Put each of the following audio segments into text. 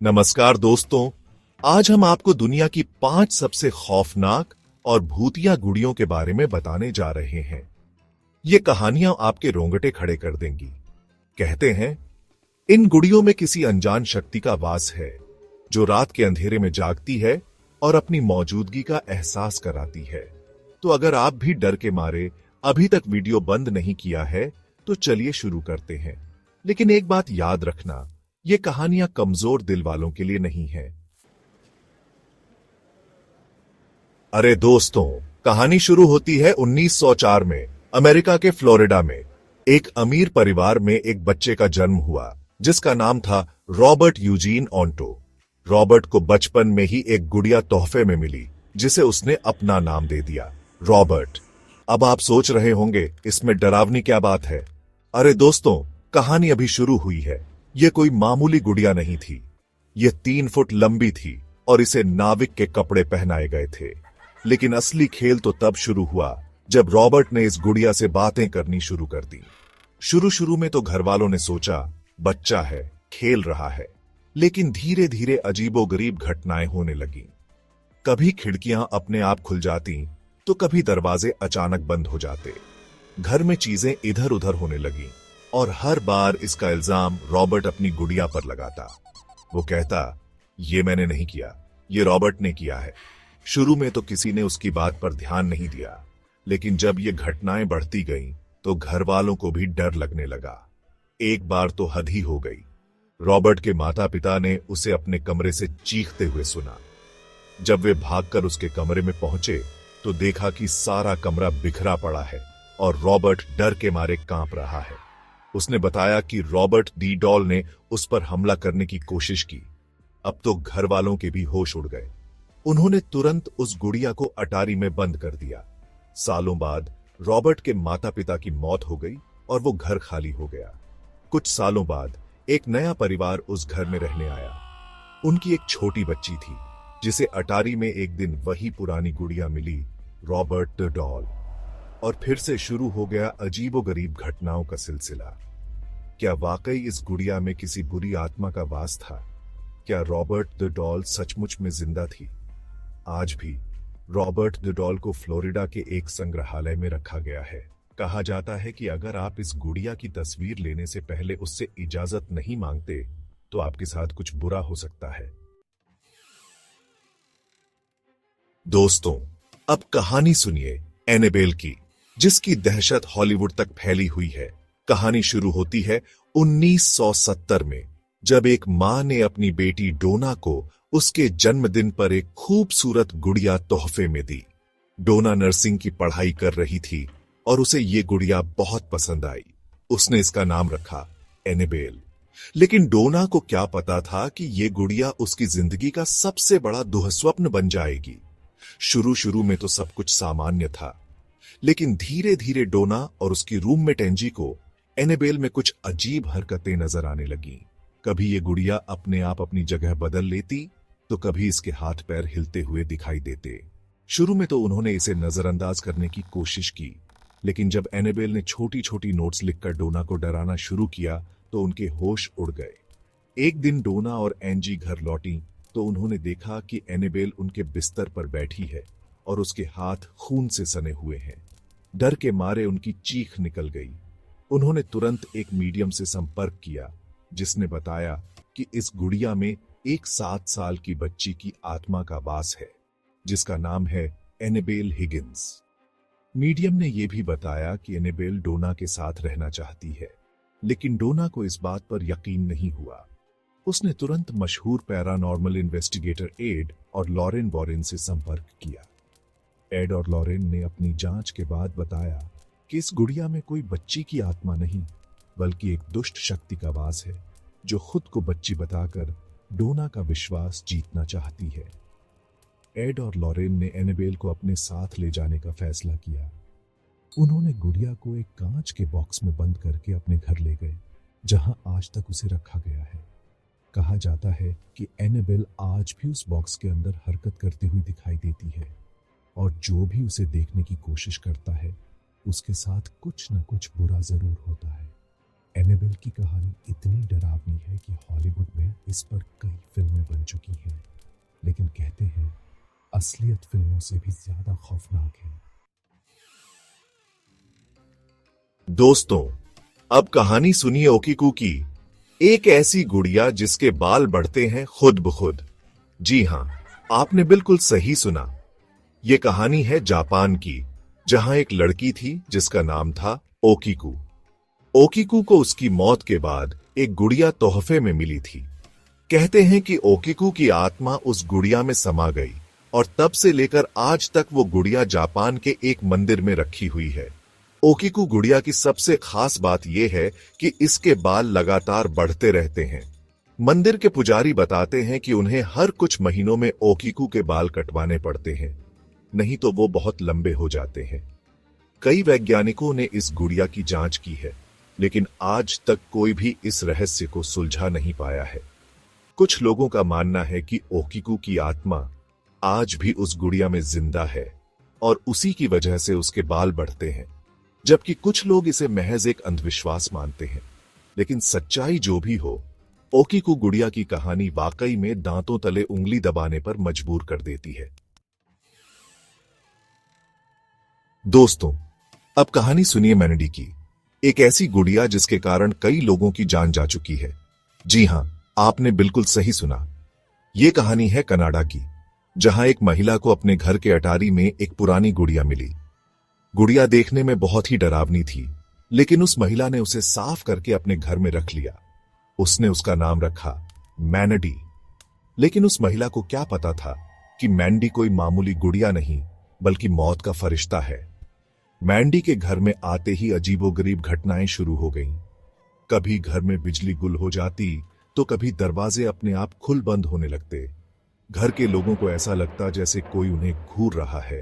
नमस्कार दोस्तों। आज हम आपको दुनिया की 5 सबसे खौफनाक और भूतिया गुड़ियों के बारे में बताने जा रहे हैं। ये कहानियां आपके रोंगटे खड़े कर देंगी। कहते हैं इन गुड़ियों में किसी अनजान शक्ति का वास है जो रात के अंधेरे में जागती है और अपनी मौजूदगी का एहसास कराती है। तो अगर आप भी डर के मारे अभी तक वीडियो बंद नहीं किया है तो चलिए शुरू करते हैं। लेकिन एक बात याद रखना, ये कहानियां कमजोर दिल वालों के लिए नहीं है। अरे दोस्तों, कहानी शुरू होती है 1904 में अमेरिका के फ्लोरिडा में। एक अमीर परिवार में एक बच्चे का जन्म हुआ जिसका नाम था रॉबर्ट यूजीन ऑन्टो। रॉबर्ट को बचपन में ही एक गुड़िया तोहफे में मिली जिसे उसने अपना नाम दे दिया, रॉबर्ट। अब आप सोच रहे होंगे इसमें डरावनी क्या बात है। अरे दोस्तों, कहानी अभी शुरू हुई है। यह कोई मामूली गुड़िया नहीं थी। यह 3 फुट लंबी थी और इसे नाविक के कपड़े पहनाए गए थे। लेकिन असली खेल तो तब शुरू हुआ जब रॉबर्ट ने इस गुड़िया से बातें करनी शुरू कर दी। शुरू में तो घर वालों ने सोचा बच्चा है, खेल रहा है। लेकिन धीरे धीरे अजीबोगरीब घटनाएं होने लगीं। कभी खिड़कियां अपने आप खुल जाती तो कभी दरवाजे अचानक बंद हो जाते। घर में चीजें इधर उधर होने लगीं और हर बार इसका इल्जाम रॉबर्ट अपनी गुड़िया पर लगाता। वो कहता, ये मैंने नहीं किया, ये रॉबर्ट ने किया है। शुरू में तो किसी ने उसकी बात पर ध्यान नहीं दिया, लेकिन जब ये घटनाएं बढ़ती गईं तो घर वालों को भी डर लगने लगा। एक बार तो हद ही हो गई। रॉबर्ट के माता पिता ने उसे अपने कमरे से चीखते हुए सुना। जब वे भागकर उसके कमरे में पहुंचे तो देखा कि सारा कमरा बिखरा पड़ा है और रॉबर्ट डर के मारे कांप रहा है। उसने बताया कि रॉबर्ट डी डॉल ने उस पर हमला करने की कोशिश की। अब तो घर वालों के भी होश उड़ गए। उन्होंने तुरंत उस गुड़िया को अटारी में बंद कर दिया। सालों बाद रॉबर्ट के माता पिता की मौत हो गई और वो घर खाली हो गया। कुछ सालों बाद एक नया परिवार उस घर में रहने आया। उनकी एक छोटी बच्ची थी जिसे अटारी में एक दिन वही पुरानी गुड़िया मिली, रॉबर्ट द डॉल। और फिर से शुरू हो गया अजीबोगरीब घटनाओं का सिलसिला। क्या वाकई इस गुड़िया में किसी बुरी आत्मा का वास था? क्या रॉबर्ट द डॉल सचमुच में जिंदा थी? आज भी रॉबर्ट द डॉल को फ्लोरिडा के एक संग्रहालय में रखा गया है। कहा जाता है कि अगर आप इस गुड़िया की तस्वीर लेने से पहले उससे इजाजत नहीं मांगते तो आपके साथ कुछ बुरा हो सकता है। दोस्तों, अब कहानी सुनिए एनेबेल की, जिसकी दहशत हॉलीवुड तक फैली हुई है। कहानी शुरू होती है 1970 में, जब एक मां ने अपनी बेटी डोना को उसके जन्मदिन पर एक खूबसूरत गुड़िया तोहफे में दी। डोना नर्सिंग की पढ़ाई कर रही थी और उसे ये गुड़िया बहुत पसंद आई। उसने इसका नाम रखा एनेबेल। लेकिन डोना को क्या पता था कि ये गुड़िया उसकी जिंदगी का सबसे बड़ा दुःस्वप्न बन जाएगी। शुरू में तो सब कुछ सामान्य था, लेकिन धीरे धीरे डोना और उसकी रूममेट एंजी को एनेबेल में कुछ अजीब हरकतें नजर आने लगीं। कभी ये गुड़िया अपने आप अपनी जगह बदल लेती तो कभी इसके हाथ पैर हिलते हुए दिखाई देते। शुरू में तो उन्होंने इसे नजरअंदाज करने की कोशिश की, लेकिन जब एनेबेल ने छोटी छोटी नोट्स लिखकर डोना को डराना शुरू किया तो उनके होश उड़ गए। एक दिन डोना और एंजी घर लौटी तो उन्होंने देखा कि एनेबेल उनके बिस्तर पर बैठी है और उसके हाथ खून से सने हुए हैं। डर के मारे उनकी चीख निकल गई। उन्होंने तुरंत एक मीडियम से संपर्क किया जिसने बताया कि इस गुड़िया में एक 7 साल की बच्ची की आत्मा का वास है जिसका नाम है एनेबेल हिगिंस। मीडियम ने यह भी बताया कि एनेबेल डोना के साथ रहना चाहती है, लेकिन डोना को इस बात पर यकीन नहीं हुआ। उसने तुरंत मशहूर पैरानॉर्मल इन्वेस्टिगेटर एड और लॉरेन वॉरेन से संपर्क किया। एड और लॉरेन ने अपनी जांच के बाद बताया कि इस गुड़िया में कोई बच्ची की आत्मा नहीं, बल्कि एक दुष्ट शक्ति का वास है जो खुद को बच्ची बताकर डोना का विश्वास जीतना चाहती है। एड और लॉरेन ने एनेबेल को अपने साथ ले जाने का फैसला किया। उन्होंने गुड़िया को एक कांच के बॉक्स में बंद करके अपने घर ले गए, जहां आज तक उसे रखा गया है। कहा जाता है कि एनेबेल आज भी उस बॉक्स के अंदर हरकत करती हुई दिखाई देती है और जो भी उसे देखने की कोशिश करता है उसके साथ कुछ न कुछ बुरा जरूर होता है। एनाबेल की कहानी इतनी डरावनी है कि हॉलीवुड में इस पर कई फिल्में बन चुकी हैं, लेकिन कहते हैं असलियत फिल्मों से भी ज्यादा खौफनाक है। दोस्तों, अब कहानी सुनिए ओकीकू की, एक ऐसी गुड़िया जिसके बाल बढ़ते हैं खुद ब खुद। जी हां, आपने बिल्कुल सही सुना। यह कहानी है जापान की, जहां एक लड़की थी जिसका नाम था ओकीकू। ओकीकू को उसकी मौत के बाद एक गुड़िया तोहफे में मिली थी। कहते हैं कि ओकीकू की आत्मा उस गुड़िया में समा गई और तब से लेकर आज तक वो गुड़िया जापान के एक मंदिर में रखी हुई है। ओकीकू गुड़िया की सबसे खास बात यह है कि इसके बाल लगातार बढ़ते रहते हैं। मंदिर के पुजारी बताते हैं कि उन्हें हर कुछ महीनों में ओकीकू के बाल कटवाने पड़ते हैं, नहीं तो वो बहुत लंबे हो जाते हैं। कई वैज्ञानिकों ने इस गुड़िया की जांच की है, लेकिन आज तक कोई भी इस रहस्य को सुलझा नहीं पाया है। कुछ लोगों का मानना है कि ओकीकू की आत्मा आज भी उस गुड़िया में जिंदा है और उसी की वजह से उसके बाल बढ़ते हैं, जबकि कुछ लोग इसे महज एक अंधविश्वास मानते हैं। लेकिन सच्चाई जो भी हो, ओकीकू गुड़िया की कहानी वाकई में दांतों तले उंगली दबाने पर मजबूर कर देती है। दोस्तों, अब कहानी सुनिए मैनडी की, एक ऐसी गुड़िया जिसके कारण कई लोगों की जान जा चुकी है। जी हां, आपने बिल्कुल सही सुना। यह कहानी है कनाडा की, जहां एक महिला को अपने घर के अटारी में एक पुरानी गुड़िया मिली। गुड़िया देखने में बहुत ही डरावनी थी, लेकिन उस महिला ने उसे साफ करके अपने घर में रख लिया। उसने उसका नाम रखा मैनडी। लेकिन उस महिला को क्या पता था कि मैंडी कोई मामूली गुड़िया नहीं, बल्कि मौत का फरिश्ता है। मैंडी के घर में आते ही अजीबोगरीब घटनाएं शुरू हो गईं। कभी घर में बिजली गुल हो जाती, तो कभी दरवाजे अपने आप खुल बंद होने लगते। घर के लोगों को ऐसा लगता जैसे कोई उन्हें घूर रहा है।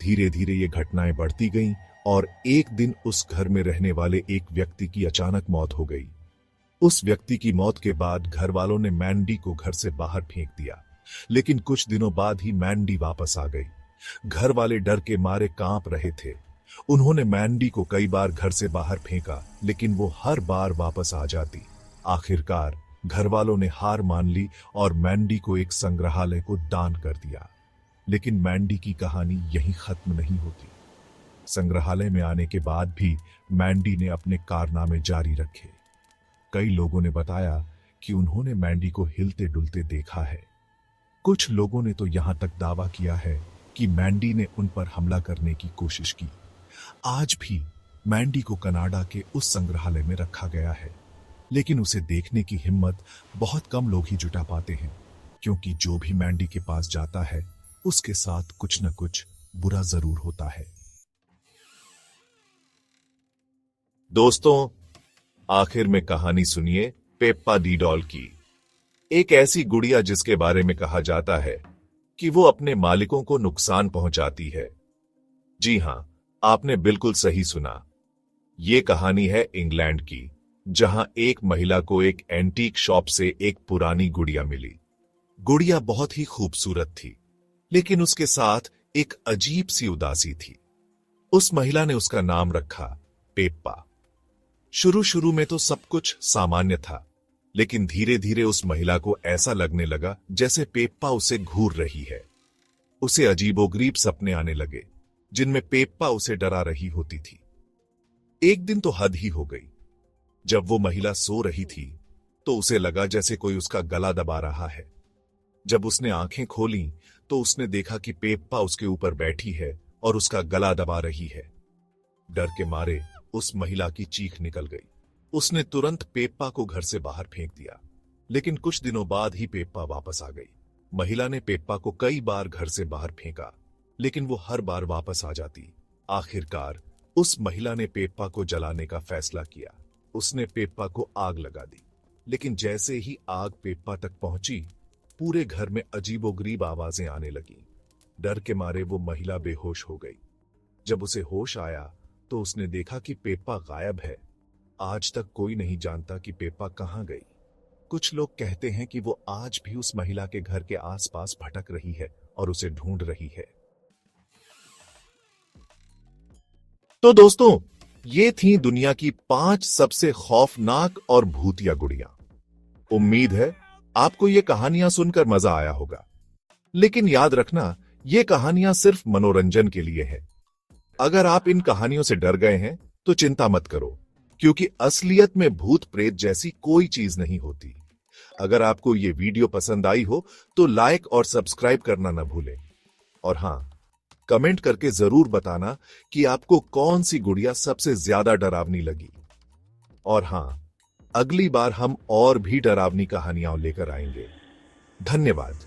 धीरे धीरे ये घटनाएं बढ़ती गईं और एक दिन उस घर में रहने वाले एक व्यक्ति की अचानक मौत हो गई। उस व्यक्ति की मौत के बाद घर वालों ने मैंडी को घर से बाहर फेंक दिया, लेकिन कुछ दिनों बाद ही मैंडी वापस आ गई। घर वाले डर के मारे कांप रहे थे। उन्होंने मैंडी को कई बार घर से बाहर फेंका, लेकिन वो हर बार वापस आ जाती। आखिरकार घर वालों ने हार मान ली और मैंडी को एक संग्रहालय को दान कर दिया। लेकिन मैंडी की कहानी यहीं खत्म नहीं होती। संग्रहालय में आने के बाद भी मैंडी ने अपने कारनामे जारी रखे। कई लोगों ने बताया कि उन्होंने मैंडी को हिलते डुलते देखा है। कुछ लोगों ने तो यहां तक दावा किया है कि मैंडी ने उन पर हमला करने की कोशिश की। आज भी मैंडी को कनाडा के उस संग्रहालय में रखा गया है, लेकिन उसे देखने की हिम्मत बहुत कम लोग ही जुटा पाते हैं, क्योंकि जो भी मैंडी के पास जाता है उसके साथ कुछ न कुछ बुरा जरूर होता है। दोस्तों, आखिर में कहानी सुनिए पेप्पा दी डॉल की, एक ऐसी गुड़िया जिसके बारे में कहा जाता है कि वो अपने मालिकों को नुकसान पहुंचाती है। जी हां, आपने बिल्कुल सही सुना। ये कहानी है इंग्लैंड की, जहां एक महिला को एक एंटीक शॉप से एक पुरानी गुड़िया मिली। गुड़िया बहुत ही खूबसूरत थी, लेकिन उसके साथ एक अजीब सी उदासी थी। उस महिला ने उसका नाम रखा पेप्पा। शुरू में तो सब कुछ सामान्य था, लेकिन धीरे धीरे उस महिला को ऐसा लगने लगा जैसे पेप्पा उसे घूर रही है। उसे अजीबोगरीब सपने आने लगे, जिनमें पेप्पा उसे डरा रही होती थी। एक दिन तो हद ही हो गई। जब वो महिला सो रही थी, तो उसे लगा जैसे कोई उसका गला दबा रहा है। जब उसने आंखें खोलीं, तो उसने देखा कि पेप्पा उसके ऊपर बैठी है और उसका गला दबा रही है। डर के मारे उस महिला की चीख निकल गई। उसने तुरंत पेप्पा को घर से बाहर फेंक दिया, लेकिन कुछ दिनों बाद ही पेप्पा वापस आ गई। महिला ने पेप्पा को कई बार घर से बाहर फेंका, लेकिन वो हर बार वापस आ जाती। आखिरकार उस महिला ने पेप्पा को जलाने का फैसला किया। उसने पेप्पा को आग लगा दी, लेकिन जैसे ही आग पेप्पा तक पहुंची, पूरे घर में अजीबोगरीब आवाजें आने लगीं। डर के मारे वो महिला बेहोश हो गई। जब उसे होश आया, तो उसने देखा कि पेप्पा गायब है। आज तक कोई नहीं जानता कि पेप्पा कहां गई। कुछ लोग कहते हैं कि वो आज भी उस महिला के घर के आसपास भटक रही है और उसे ढूंढ रही है। तो दोस्तों, ये थी दुनिया की 5 सबसे खौफनाक और भूतिया गुड़ियां। उम्मीद है आपको ये कहानियां सुनकर मजा आया होगा, लेकिन याद रखना ये कहानियां सिर्फ मनोरंजन के लिए है। अगर आप इन कहानियों से डर गए हैं तो चिंता मत करो, क्योंकि असलियत में भूत प्रेत जैसी कोई चीज नहीं होती। अगर आपको ये वीडियो पसंद आई हो तो लाइक और सब्सक्राइब करना न भूलें। और हां, कमेंट करके जरूर बताना कि आपको कौन सी गुड़िया सबसे ज्यादा डरावनी लगी। और हां, अगली बार हम और भी डरावनी कहानियां लेकर आएंगे। धन्यवाद।